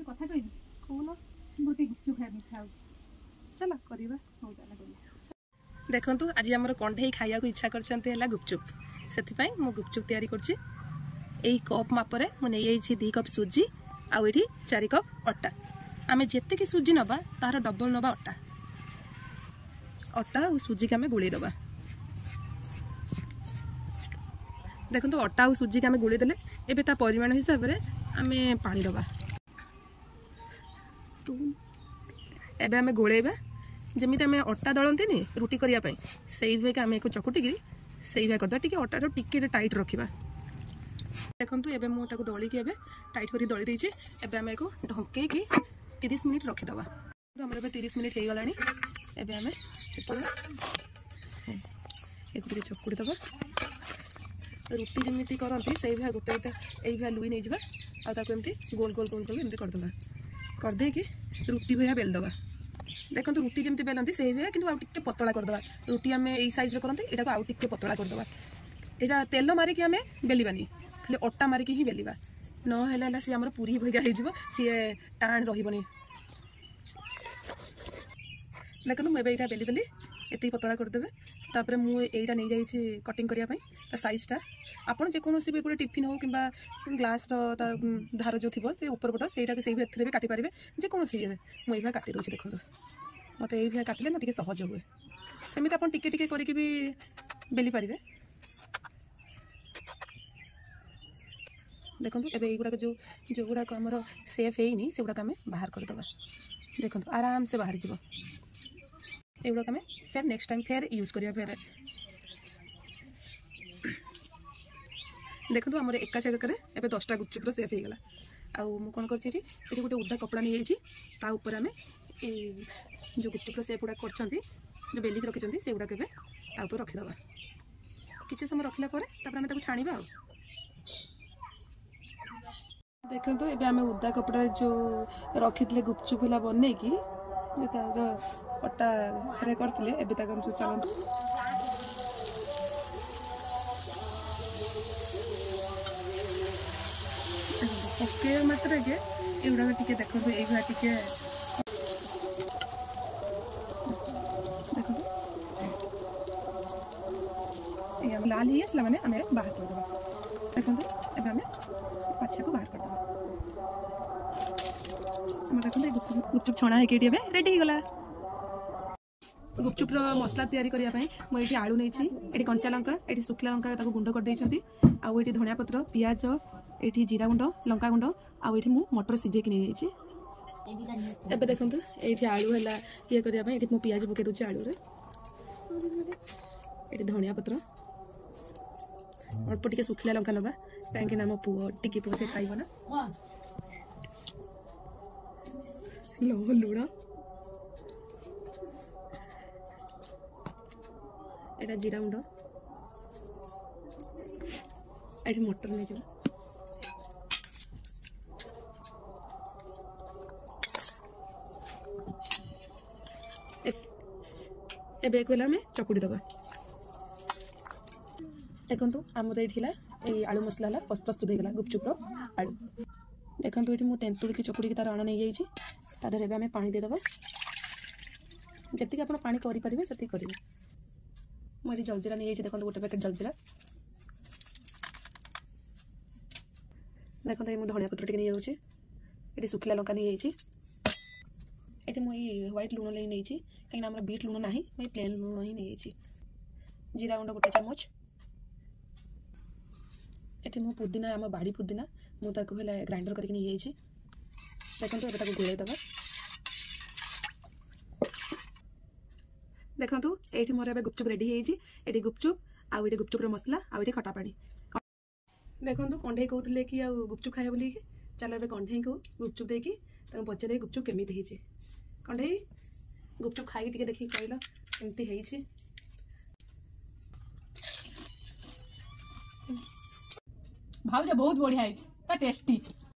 କଥା କହିବି କହୁନ ମୋତେ ଗୁପଚୁପ ଖାଇବା ଇଚ୍ଛା ହେଉଛି ଚାଲ କରିବା ହଉ ଚାଲ କରିବା ଦେଖନ୍ତୁ ଆଜି ଆମର କଣ୍ଢେଇ ଖାଇବାକୁ ଇଚ୍ଛା କରିଛନ୍ତି ହେଲା ଗୁପଚୁପ ସେଥିପାଇଁ ମୁଁ ଗୁପଚୁପ ତିଆରି କରୁଛି ଏଇ କପ୍ ମାପରେ ମୁଁ ନେଇଯାଇଛି 2 କପ୍ ସୁଜି ଆଉ ଏଠି 4 କପ୍ ଅଟା ଆମେ ଯେତିକି ସୁଜି ନେବା ତାର ଡବଲ ନେବା ଅଟା ଆଉ ସୁଜିକି ଆମେ ଗୋଳେଇ ଦେବା देखो अटा और सुजी आम गोली देले एबे ता परिमाण हिसाब से आम पानी दबा एबे आम गोलेबा जमी आम अटा दलती रुटी करने से आम एक चकुटिकी से करदे टी अटा टिके टाइट रखा देखो एबे मुझे दलिकी एबे टाइट कर दली देछि एबे आम एक ढंके 30 मिनिट रखीदबा तो आम 30 मिनिट हो गलानी एबे आम एक चकुड़ी दबा रुटी जमी करती से गोटे गोटे ये लुई नहीं जावा आमती गोल गोल गोल गोल एमती करदे करदे कि रुटी भाया बेलदबा देखो रुटी जमी बेलती से भाया कि टे पतला करदे रुटी आम यही सैज करते यहाँ आउ टे पतला करदे यहाँ तेल मारिकी आम बेलवानी खाली अटा मारिकी ही बेलवा ना सी आम पूरी भैया हो सी टाण रही देखो मुझे यहाँ बेलीदेली एत पतला करदे तापर मुझे नहीं जाइए कटिंग करने साइजटा आपड़ जेकोसी भी गोटे टिफिन हो कि ग्लास धार जो थी से ऊपर पट से भी काटिपारे जेकोसी मुझे काटी दूसरी देखो मत ये काटिले ना टे सहज हुए सेमती आप टिके टिके करके भी बेली पारे देखो एवं युवा जो जो गुड़ाक आमर सेफ है से गुड़ाक आम बाहर करदे देखो आराम से बाहर जीव एगुड़ा आम फिर नेक्स्ट टाइम फिर यूज करिया फिर देखो आम एका जगह एवं 10टा गुपचुपर सेफ हो गला आउ कौन कर गोटे उदा कपड़ा नहीं जाइए आम जो गुपचुपर सेफ गुड़ा कर जो बेलिक रखी से गुड़ाक रखीदबा किसी समय रखला आम छाणीबा देखो तो ये आम उदा कपड़ा जो रखी गुपचुप है बनई कि अटा रे करते एबे तक हम चलतु पके मात्र के एगुड़ा टे देखो ये टे देखो लाल ही आसला मैंने आम बाहर करदे देखो एबे आम पाछा को बाहर करदे देखो गुपचुप छणा है रेडी हो गला गुपचुपर मसला तैयारी करने मुझे आलू नहीं ये कंचा लंका ये सुखला लंका गुंड कर आउे धनिया पत्र पियाज ये जीरा गुंड लंका गुंड आउे मु मटर सीझे नहीं जाइए देखो ये आलू है ये करने ये पियाज पकई दूसरी आलू ये धनिया पत्र अल्प टे सुखला लंका नवा कहीं मो पुओ टिकी पुओ से खाइब ना लुण एटा जीरा गुंड ये मटर नहीं जाओ एबे आम चकुड़ी दबा देखो आमर ये आलू मसला प्रस्तुत होगा गुपचुपर आलू देखो ये मुझे तेंतुल की चकुड़ी तार अण नहीं जाइए तादर एवं आम पानी देदबा जी आप पानी करेंगे से करेंगे मुझे जलजीरा नहीं देखो गोटे पैकेट जलजीरा देखो ये धनिया पत्र टे नहीं जाऊँगी ये सुखला लंका नहीं जाइए ये मुझे व्हाइट लुण नहीं कहीं आम बीट लुण ना मुझे प्लेन लुण ही नहीं जीरा गुंड गोटे चामच ये मो पुदीना आम बाड़ी पुदीना मुझे ग्राइंडर करके नहीं जाइए देखो ये गोले दबा देखो ये मोर ए गुपचुप रेडी ये गुपचुप आउ ये गुपचुपर मसला आउ ये खटा पानी देखो कंढे कहते कि गुपचुप खाए बोल चलो ए कंढे को गुपचुप देकी पचारे गुपचुप केमी कंढे गुपचुप खाई टे देखिए कहल एमती भाउज बहुत बढ़िया टेस्टी।